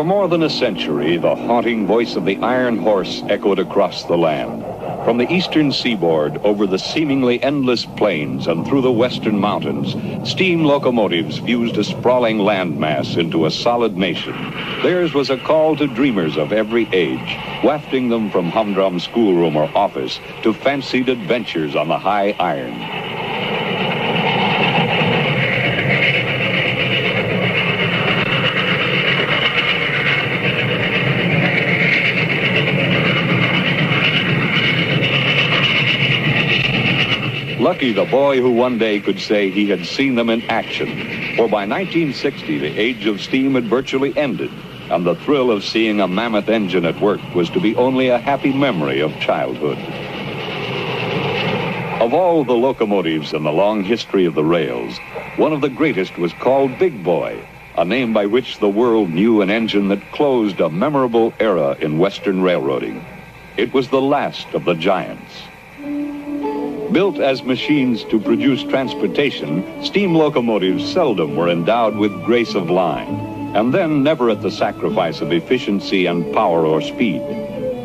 more than a century, the haunting voice of the iron horse echoed across the land. From the eastern seaboard, over the seemingly endless plains and through the western mountains, steam locomotives fused a sprawling landmass into a solid nation. Theirs was a call to dreamers of every age, wafting them from humdrum schoolroom or office to fancied adventures on the high iron. Lucky the boy who one day could say he had seen them in action, for by 1960 the age of steam had virtually ended, and the thrill of seeing a mammoth engine at work was to be only a happy memory of childhood. Of all the locomotives in the long history of the rails, one of the greatest was called Big Boy, a name by which the world knew an engine that closed a memorable era in Western railroading. It was the last of the giants. Built as machines to produce transportation, steam locomotives seldom were endowed with grace of line, and then never at the sacrifice of efficiency and power or speed.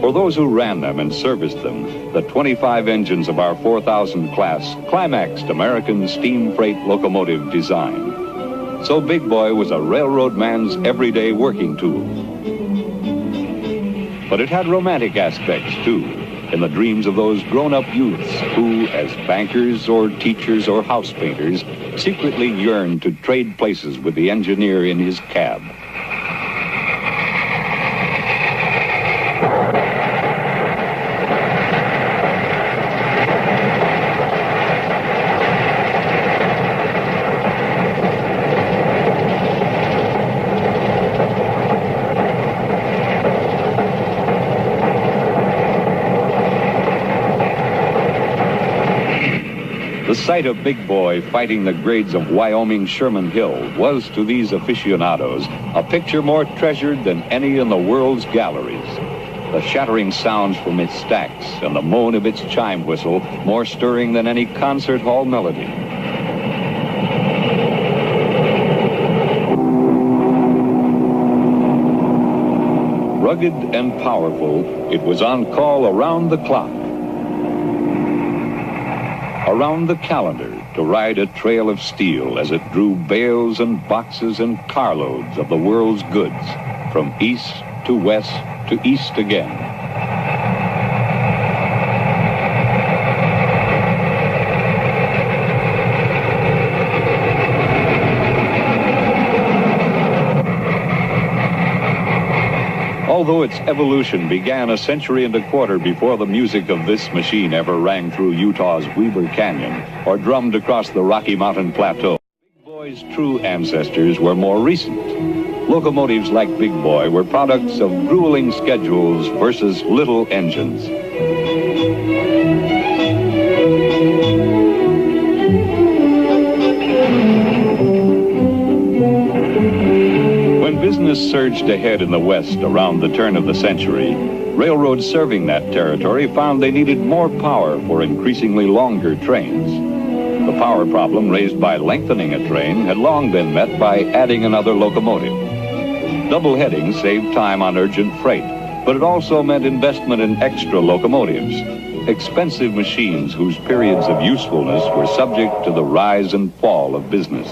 For those who ran them and serviced them, the 25 engines of our 4000 class climaxed American steam freight locomotive design. So Big Boy was a railroad man's everyday working tool. But it had romantic aspects, too, in the dreams of those grown-up youths who, as bankers or teachers or house painters, secretly yearned to trade places with the engineer in his cab. The sight of Big Boy fighting the grades of Wyoming Sherman Hill was, to these aficionados, a picture more treasured than any in the world's galleries. The shattering sounds from its stacks and the moan of its chime whistle more stirring than any concert hall melody. Rugged and powerful, it was on call around the clock, around the calendar, to ride a trail of steel as it drew bales and boxes and carloads of the world's goods from east to west to east again. Although its evolution began a century and a quarter before the music of this machine ever rang through Utah's Weber Canyon or drummed across the Rocky Mountain Plateau, Big Boy's true ancestors were more recent. Locomotives like Big Boy were products of grueling schedules versus little engines. Business surged ahead in the West around the turn of the century. Railroads serving that territory found they needed more power for increasingly longer trains. The power problem raised by lengthening a train had long been met by adding another locomotive. Double heading saved time on urgent freight, but it also meant investment in extra locomotives, expensive machines whose periods of usefulness were subject to the rise and fall of business.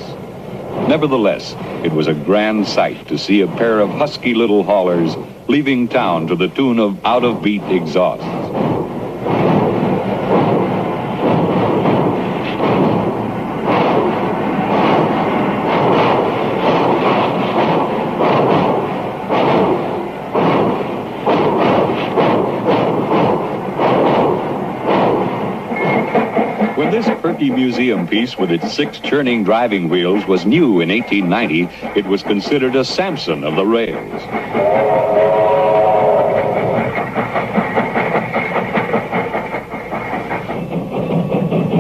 Nevertheless, it was a grand sight to see a pair of husky little haulers leaving town to the tune of out-of-beat exhausts. When this perky museum piece with its 6 churning driving wheels was new in 1890, it was considered a Samson of the rails.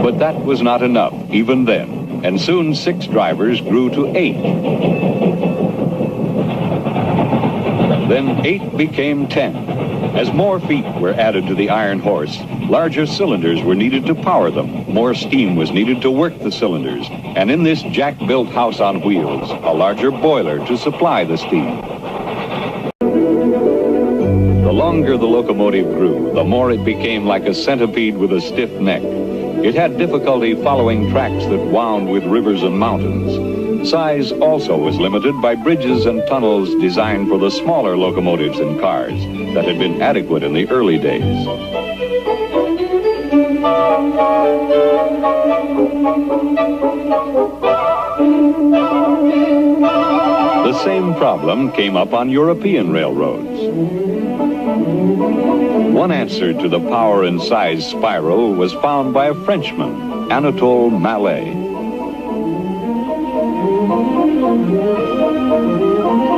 But that was not enough, even then, and soon 6 drivers grew to 8. Then 8 became 10. As more feet were added to the iron horse, larger cylinders were needed to power them. More steam was needed to work the cylinders. And in this jack-built house on wheels, a larger boiler to supply the steam. longer the locomotive grew, the more it became like a centipede with a stiff neck. It had difficulty following tracks that wound with rivers and mountains. Size also was limited by bridges and tunnels designed for the smaller locomotives and cars that had been adequate in the early days. The same problem came up on European railroads. One answer to the power and size spiral was found by a Frenchman, Anatole Mallet.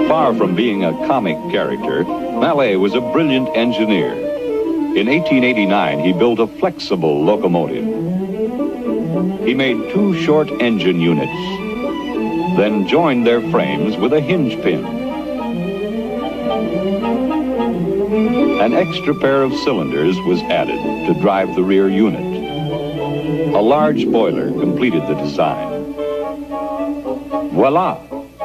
Far from being a comic character, Mallet was a brilliant engineer. In 1889, he built a flexible locomotive. He made two short engine units, then joined their frames with a hinge pin. An extra pair of cylinders was added to drive the rear unit. A large boiler completed the design. Voila!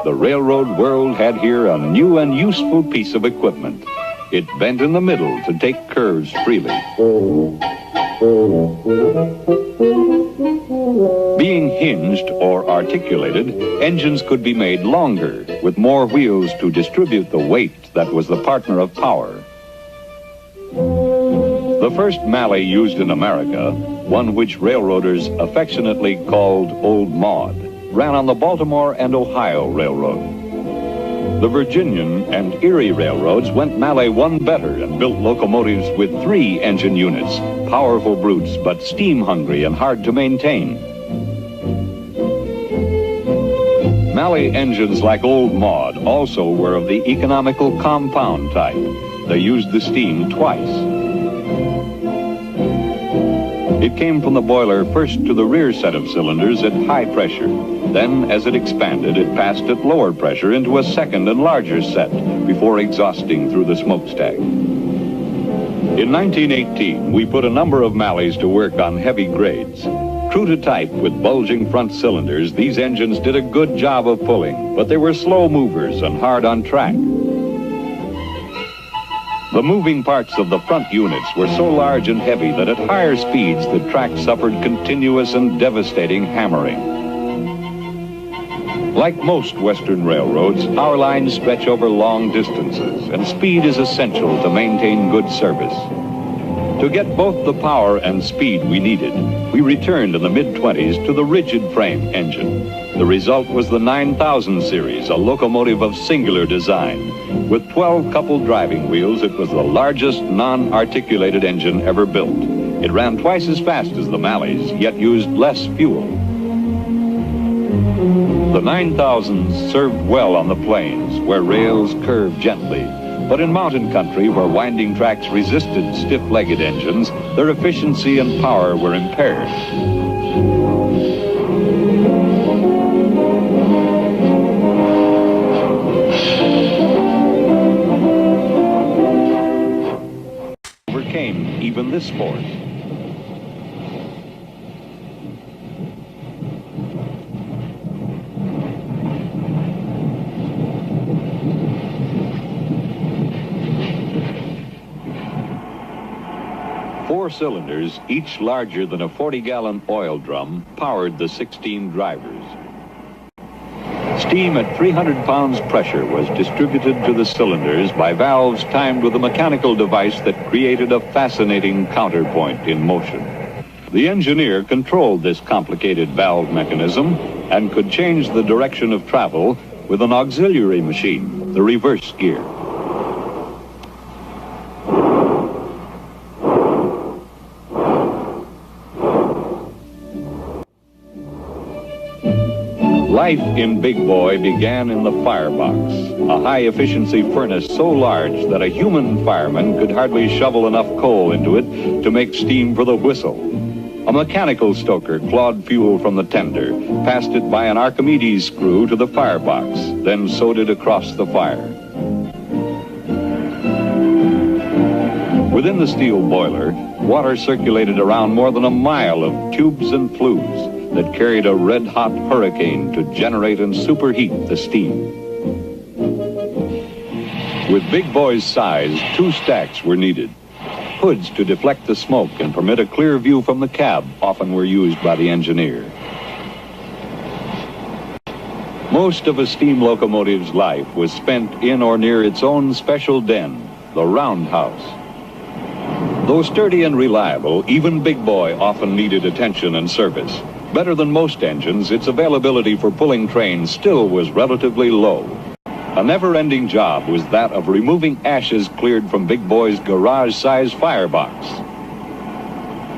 The railroad world had here a new and useful piece of equipment. It bent in the middle to take curves freely. Being hinged or articulated, engines could be made longer, with more wheels to distribute the weight that was the partner of power. The first Mallet used in America, one which railroaders affectionately called Old Maud, ran on the Baltimore and Ohio Railroad. The Virginian and Erie railroads went Mallet one better and built locomotives with 3 engine units, powerful brutes but steam-hungry and hard to maintain. Mallet engines like Old Maud also were of the economical compound type. They used the steam twice. It came from the boiler first to the rear set of cylinders at high pressure. Then, as it expanded, it passed at lower pressure into a second and larger set before exhausting through the smokestack. In 1918, we put a number of Mallets to work on heavy grades. True to type with bulging front cylinders, these engines did a good job of pulling, but they were slow movers and hard on track. The moving parts of the front units were so large and heavy that at higher speeds the track suffered continuous and devastating hammering. Like most Western railroads, our lines stretch over long distances, and speed is essential to maintain good service. To get both the power and speed we needed, we returned in the mid-20s to the rigid frame engine. The result was the 9000 series, a locomotive of singular design. With 12 coupled driving wheels, it was the largest non-articulated engine ever built. It ran twice as fast as the Mallets, yet used less fuel. The 9000s served well on the plains, where rails curved gently. But in mountain country, where winding tracks resisted stiff-legged engines, their efficiency and power were impaired. Overcame even this force. Four cylinders, each larger than a 40-gallon oil drum, powered the 16 drivers. Steam at 300 pounds pressure was distributed to the cylinders by valves timed with a mechanical device that created a fascinating counterpoint in motion. The engineer controlled this complicated valve mechanism and could change the direction of travel with an auxiliary machine, the reverse gear. Life in Big Boy began in the firebox, a high-efficiency furnace so large that a human fireman could hardly shovel enough coal into it to make steam for the whistle. A mechanical stoker clawed fuel from the tender, passed it by an Archimedes screw to the firebox, then sewed it across the fire. Within the steel boiler, water circulated around more than a mile of tubes and flues that carried a red-hot hurricane to generate and superheat the steam. With Big Boy's size, 2 stacks were needed. Hoods to deflect the smoke and permit a clear view from the cab often were used by the engineer. Most of a steam locomotive's life was spent in or near its own special den, the roundhouse. Though sturdy and reliable, even Big Boy often needed attention and service. Better than most engines, its availability for pulling trains still was relatively low. A never-ending job was that of removing ashes cleared from Big Boy's garage-sized firebox.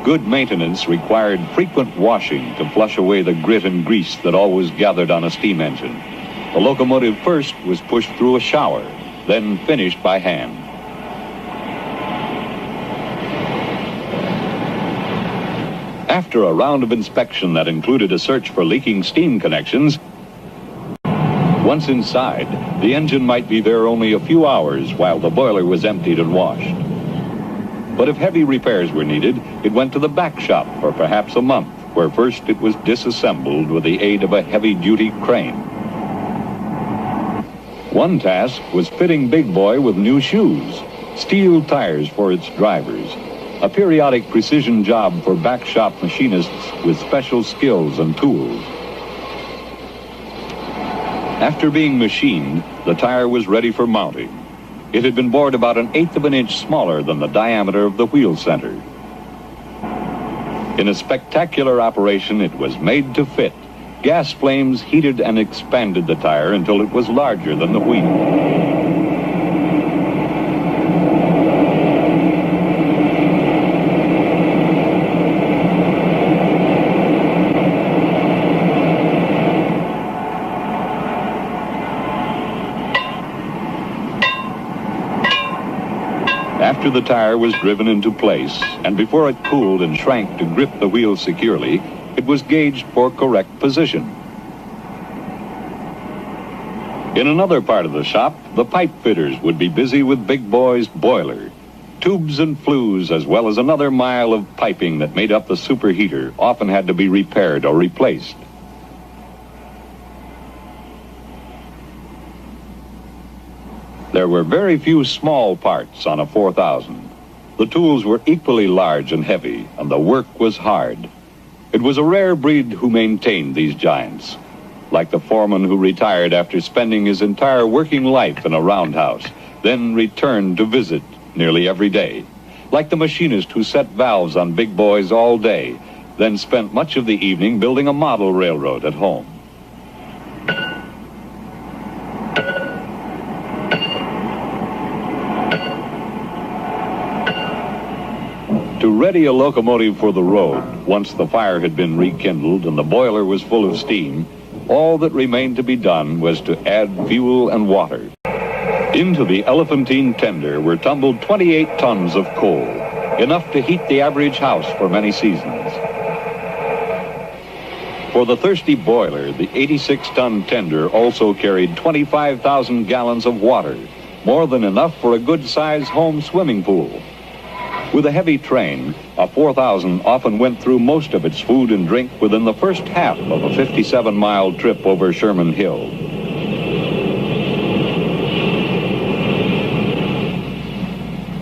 Good maintenance required frequent washing to flush away the grit and grease that always gathered on a steam engine. The locomotive first was pushed through a shower, then finished by hand. After a round of inspection that included a search for leaking steam connections, once inside, the engine might be there only a few hours while the boiler was emptied and washed. But if heavy repairs were needed, it went to the back shop for perhaps a month, where first it was disassembled with the aid of a heavy-duty crane. One task was fitting Big Boy with new shoes, steel tires for its drivers, a periodic precision job for back shop machinists with special skills and tools. After being machined, the tire was ready for mounting. It had been bored about 1/8 of an inch smaller than the diameter of the wheel center. In a spectacular operation, it was made to fit. Gas flames heated and expanded the tire until it was larger than the wheel. After the tire was driven into place, and before it cooled and shrank to grip the wheel securely, it was gauged for correct position. In another part of the shop, the pipe fitters would be busy with Big Boy's boiler. Tubes and flues, as well as another mile of piping that made up the superheater, often had to be repaired or replaced. There were very few small parts on a 4000. The tools were equally large and heavy, and the work was hard. It was a rare breed who maintained these giants, like the foreman who retired after spending his entire working life in a roundhouse, then returned to visit nearly every day, like the machinist who set valves on Big Boys all day, then spent much of the evening building a model railroad at home. To ready a locomotive for the road, once the fire had been rekindled and the boiler was full of steam, all that remained to be done was to add fuel and water. Into the elephantine tender were tumbled 28 tons of coal, enough to heat the average house for many seasons. For the thirsty boiler, the 86-ton tender also carried 25,000 gallons of water, more than enough for a good-sized home swimming pool. With a heavy train, a 4000 often went through most of its food and drink within the first half of a 57-mile trip over Sherman Hill.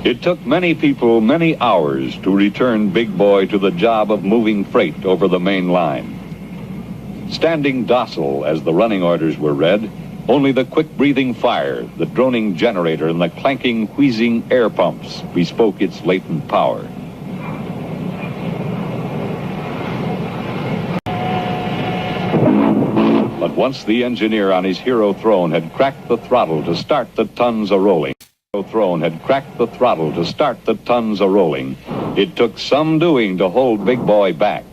It took many people many hours to return Big Boy to the job of moving freight over the main line. Standing docile as the running orders were read, only the quick-breathing fire, the droning generator, and the clanking, wheezing air pumps bespoke its latent power. But once the engineer on his hero throne had cracked the throttle to start the tons a-rolling, it took some doing to hold Big Boy back.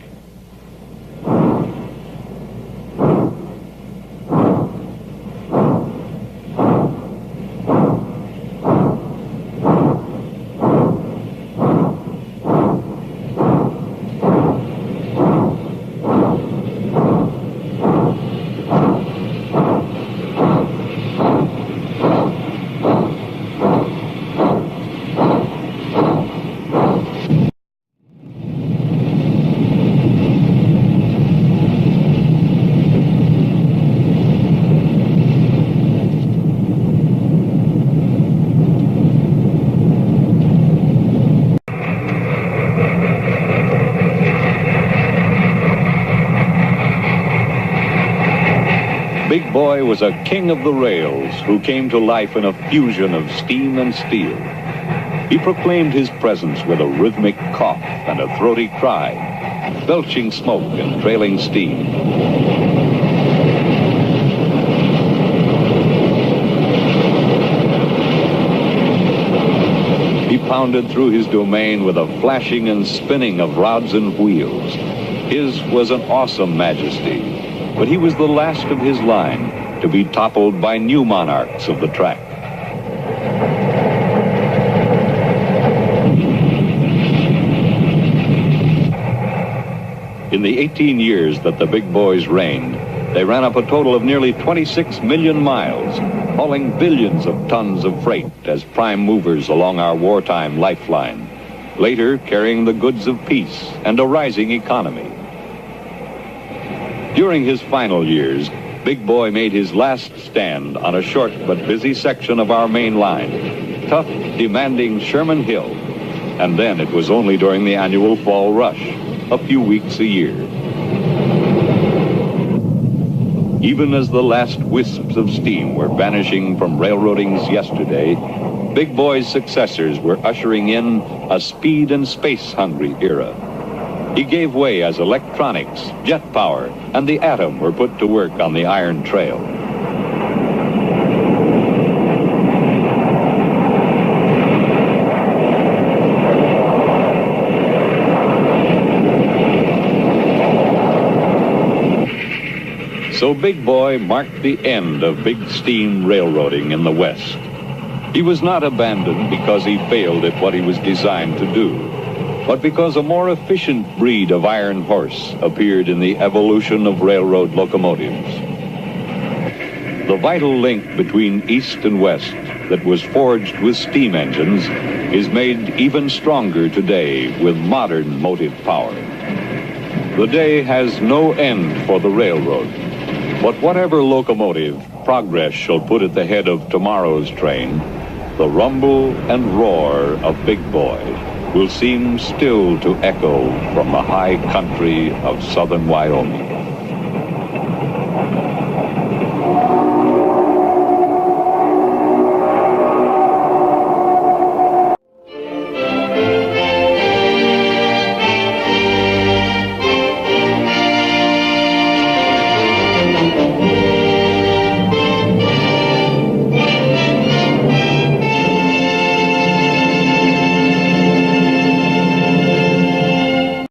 Boy was a king of the rails who came to life in a fusion of steam and steel. He proclaimed his presence with a rhythmic cough and a throaty cry, belching smoke and trailing steam. He pounded through his domain with a flashing and spinning of rods and wheels. His was an awesome majesty, but he was the last of his line to be toppled by new monarchs of the track. In the 18 years that the big boys reigned, they ran up a total of nearly 26 million miles, hauling billions of tons of freight as prime movers along our wartime lifeline, later carrying the goods of peace and a rising economy. During his final years, Big Boy made his last stand on a short but busy section of our main line, tough, demanding Sherman Hill, and then it was only during the annual fall rush, a few weeks a year. Even as the last wisps of steam were vanishing from railroading's yesterday, Big Boy's successors were ushering in a speed and space-hungry era. He gave way as electronics, jet power, and the atom were put to work on the Iron Trail. So Big Boy marked the end of big steam railroading in the West. He was not abandoned because he failed at what he was designed to do, but because a more efficient breed of iron horse appeared in the evolution of railroad locomotives. The vital link between East and West that was forged with steam engines is made even stronger today with modern motive power. The day has no end for the railroad. But whatever locomotive progress shall put at the head of tomorrow's train, the rumble and roar of Big Boy will seem still to echo from the high country of southern Wyoming.